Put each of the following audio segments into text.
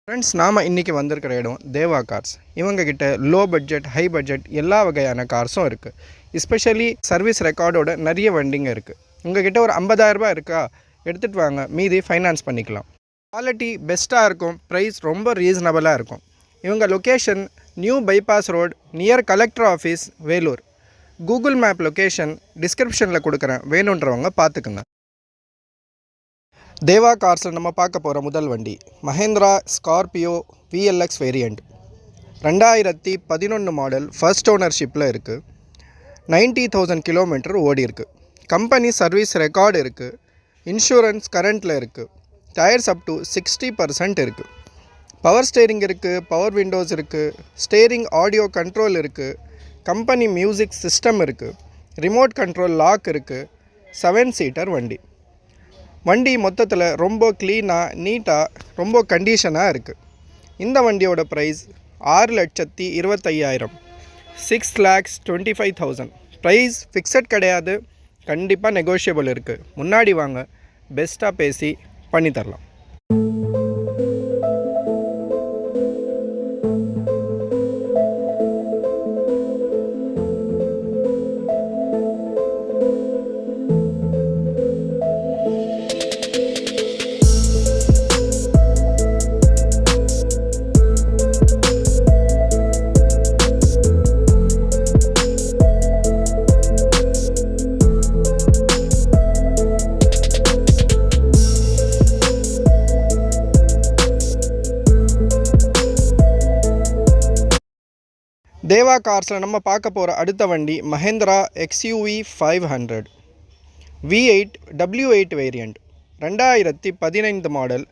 Friends, நாம் இன்றைக்கி வந்திருக்கிற இடம் தேவா கார்ஸ். இவங்கக்கிட்ட லோ பட்ஜெட், ஹை பட்ஜெட் எல்லா வகையான கார்ஸும் இருக்குது. எஸ்பெஷலி சர்வீஸ் ரெக்கார்டோட நிறைய வண்டிங்க இருக்குது. உங்கள்கிட்ட ஒரு 50,000 இருக்கா, எடுத்துகிட்டு வாங்க, மீதி ஃபைனான்ஸ் பண்ணிக்கலாம். குவாலிட்டி பெஸ்ட்டாக இருக்கும், ப்ரைஸ் ரொம்ப ரீசனபிளாக இருக்கும். இவங்க location new bypass road, near collector office, Vellore. Google map location டிஸ்கிரிப்ஷனில் கொடுக்குறேன், வேணுன்றவங்க பார்த்துக்குங்க. தேவா கார்ஸில் நம்ம பார்க்க போகிற முதல் வண்டி Mahindra Scorpio VLX variant. 2011 model, first ஓனர்ஷிப்பில் இருக்குது. 90,000 கிலோமீட்டர் ஓடி இருக்குது. கம்பெனி சர்வீஸ் ரெக்கார்டு இருக்குது. இன்சூரன்ஸ் கரண்ட்டில் இருக்குது. டயர்ஸ் அப் டு 60% இருக்குது. பவர் ஸ்டேரிங் இருக்குது, பவர் விண்டோஸ் இருக்குது, ஸ்டேரிங் ஆடியோ கண்ட்ரோல் இருக்குது, கம்பெனி மியூசிக் சிஸ்டம் இருக்குது, ரிமோட் கண்ட்ரோல் லாக் இருக்குது. 7 சீட்டர் வண்டி. வண்டி மொத்தத்தில் ரொம்ப க்ளீனாக, நீட்டாக, ரொம்ப கண்டிஷனாக இருக்குது. இந்த வண்டியோட ப்ரைஸ் 6,25,000, 6,25,000. ப்ரைஸ் ஃபிக்ஸட் கிடையாது, கண்டிப்பாக நெகோஷியபிள் இருக்குது. முன்னாடி வாங்க, பெஸ்ட்டாக பேசி பண்ணித்தரலாம். தேவா கார்ஸில் நம்ம பார்க்க போகிற அடுத்த வண்டி Mahindra XUV 500 V8 W8 variant. 2015 model.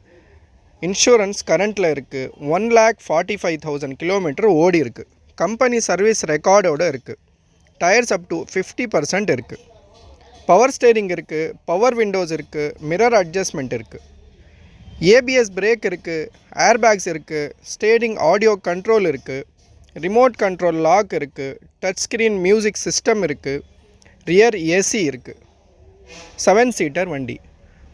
Insurance கரண்ட்டில் இருக்குது. 1,45,000 கிலோமீட்டர் ஓடி இருக்குது. கம்பெனி சர்வீஸ் ரெக்கார்டோடு இருக்குது. டயர்ஸ் அப் டு 50% இருக்குது. பவர் ஸ்டேரிங் இருக்குது, பவர் விண்டோஸ் இருக்குது, மிரர் அட்ஜஸ்ட்மெண்ட் இருக்குது, ABS பிரேக் இருக்குது, ஏர்பேக்ஸ் இருக்குது, ஸ்டேரிங் ஆடியோ கண்ட்ரோல் இருக்குது, ரிமோட் கண்ட்ரோல் லாக் இருக்குது, டச் ஸ்க்ரீன் மியூசிக் சிஸ்டம் இருக்குது, ரியர் AC இருக்குது. 7 சீட்டர் வண்டி.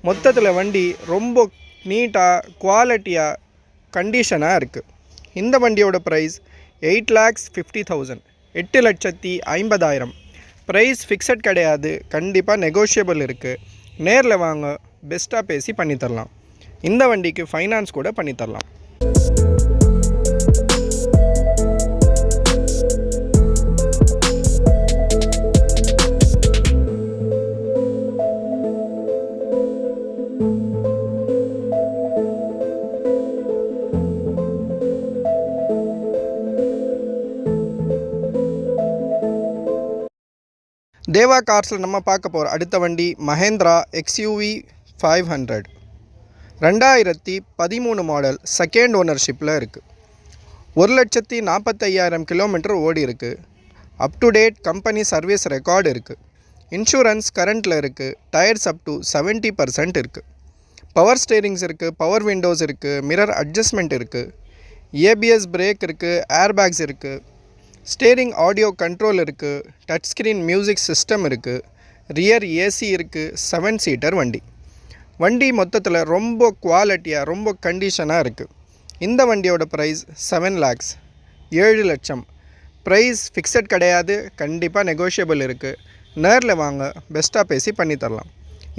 மொத்தத்தில் வண்டி ரொம்ப நீட்டாக, குவாலிட்டியாக, கண்டிஷனாக இருக்குது. இந்த வண்டியோட ப்ரைஸ் 8,50,000, 8,50,000. ப்ரைஸ் ஃபிக்ஸட் கிடையாது, கண்டிப்பாக நெகோஷியபிள் இருக்குது. நேரில் வாங்க, பெஸ்ட்டாக பேசி பண்ணித்தரலாம். இந்த வண்டிக்கு ஃபைனான்ஸ் கூட பண்ணித்தரலாம். தேவா கார்ஸில் நம்ம பார்க்க போகிற அடுத்த வண்டி மஹேந்திரா XUV 500. 2013 மாடல், செகண்ட் ஓனர்ஷிப்பில் இருக்குது. 1,45,000 கிலோமீட்டர் ஓடி இருக்குது. Up to date company service record இருக்குது. இன்சூரன்ஸ் கரண்ட்டில் இருக்குது. டயர்ஸ் அப் டு 70% இருக்குது. பவர் ஸ்டேரிங்ஸ் இருக்குது, பவர் விண்டோஸ் இருக்குது, மிரர் அட்ஜஸ்ட்மெண்ட் இருக்குது, ABS பிரேக் இருக்குது, ஏர்பேக்ஸ் இருக்குது, ஸ்டேரிங் ஆடியோ கண்ட்ரோல் இருக்குது, டச் ஸ்க்ரீன் மியூசிக் சிஸ்டம் இருக்குது, ரியர் AC இருக்குது. 7 சீட்டர் வண்டி. வண்டி மொத்தத்தில் ரொம்ப குவாலிட்டியாக, ரொம்ப கண்டிஷனாக இருக்குது. இந்த வண்டியோட ப்ரைஸ் 7 lakhs, 7 லட்சம். ப்ரைஸ் ஃபிக்ஸட் கிடையாது, கண்டிப்பாக நெகோஷியபிள் இருக்குது. நேரில் வாங்க, பெஸ்ட்டாக பேசி பண்ணித்தரலாம்.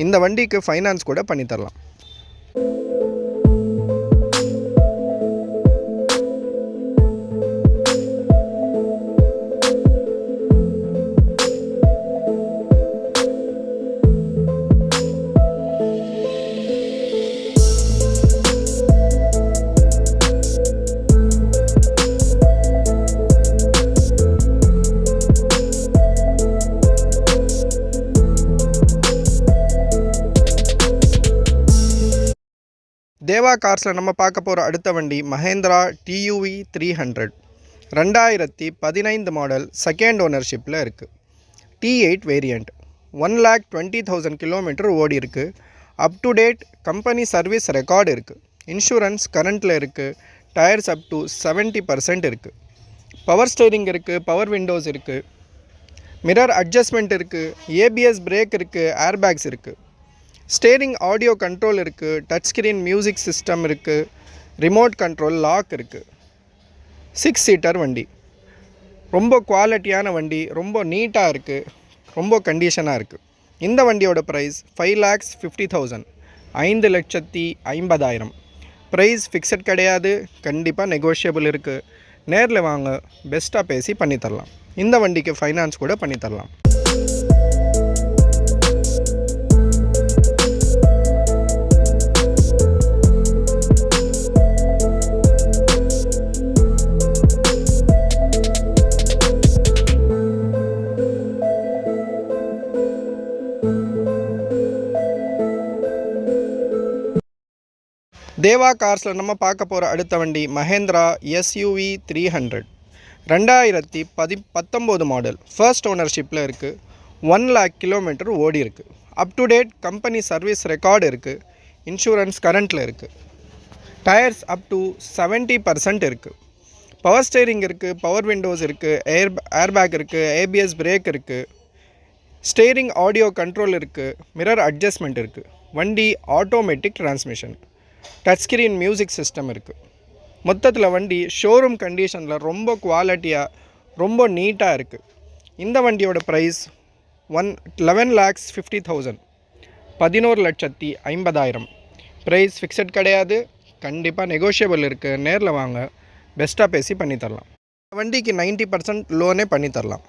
இந்த வண்டிக்கு ஃபைனான்ஸ் கூட பண்ணித்தரலாம். தேவா கார்ஸில் நம்ம பார்க்க போகிற அடுத்த வண்டி மஹேந்திரா TUV 300. 2015 மாடல், செகண்ட் ஓனர்ஷிப்பில் இருக்குது. T8 variant. 1,20,000 கிலோமீட்டர் ஓடி இருக்குது. Up to date company service record இருக்குது. இன்சூரன்ஸ் கரண்ட்டில் இருக்குது. டயர்ஸ் அப் டு 70% இருக்குது. பவர் ஸ்டேரிங் இருக்குது, பவர் விண்டோஸ் இருக்குது, மிரர் அட்ஜஸ்ட்மெண்ட் இருக்குது, ABS பிரேக் இருக்குது, ஏர்பேக்ஸ் இருக்குது, ஸ்டேரிங் ஆடியோ கண்ட்ரோல் இருக்குது, டச் ஸ்க்ரீன் மியூசிக் சிஸ்டம் இருக்குது, ரிமோட் கண்ட்ரோல் லாக் இருக்குது. 6 சீட்டர் வண்டி. ரொம்ப குவாலிட்டியான வண்டி, ரொம்ப நீட்டாக இருக்குது, ரொம்ப கண்டிஷனாக இருக்குது. இந்த வண்டியோட ப்ரைஸ் 5,50,000, 5,50,000. ப்ரைஸ் ஃபிக்ஸட் கிடையாது, கண்டிப்பாக நெகோஷியபிள் இருக்குது. நேரில் வாங்க, பெஸ்ட்டாக பேசி பண்ணித்தரலாம். இந்த வண்டிக்கு ஃபைனான்ஸ் கூட பண்ணித்தரலாம். தேவா கார்ஸில் நம்ம பார்க்க போகிற அடுத்த வண்டி மஹேந்திரா SUV 300, 2019 மாடல். ஃபர்ஸ்ட் ஓனர்ஷிப்பில் இருக்குது. 1 lakh கிலோமீட்டர் ஓடி இருக்குது. Up to date company service record இருக்குது. இன்சூரன்ஸ் கரண்ட்டில் இருக்குது. டயர்ஸ் அப் டு 70% இருக்குது. பவர் ஸ்டேரிங் இருக்குது, பவர் விண்டோஸ் இருக்குது, ஏர்பேக் இருக்குது, ABS பிரேக் இருக்குது, ஸ்டேரிங் ஆடியோ கண்ட்ரோல் இருக்குது, மிரர் அட்ஜஸ்ட்மெண்ட் இருக்குது. வண்டி automatic transmission, touch screen music system இருக்குது. மொத்தத்தில் வண்டி ஷோரூம் கண்டிஷனில் ரொம்ப குவாலிட்டியாக, ரொம்ப நீட்டாக இருக்குது. இந்த வண்டியோட ப்ரைஸ் 11,50,000, 11,50,000. ப்ரைஸ் ஃபிக்ஸட் கிடையாது, கண்டிப்பாக நெகோஷியபிள் இருக்குது. நேரில் வாங்க, பெஸ்ட்டாக பேசி பண்ணித்தரலாம். வண்டிக்கு 90% லோனே பண்ணித்தரலாம்.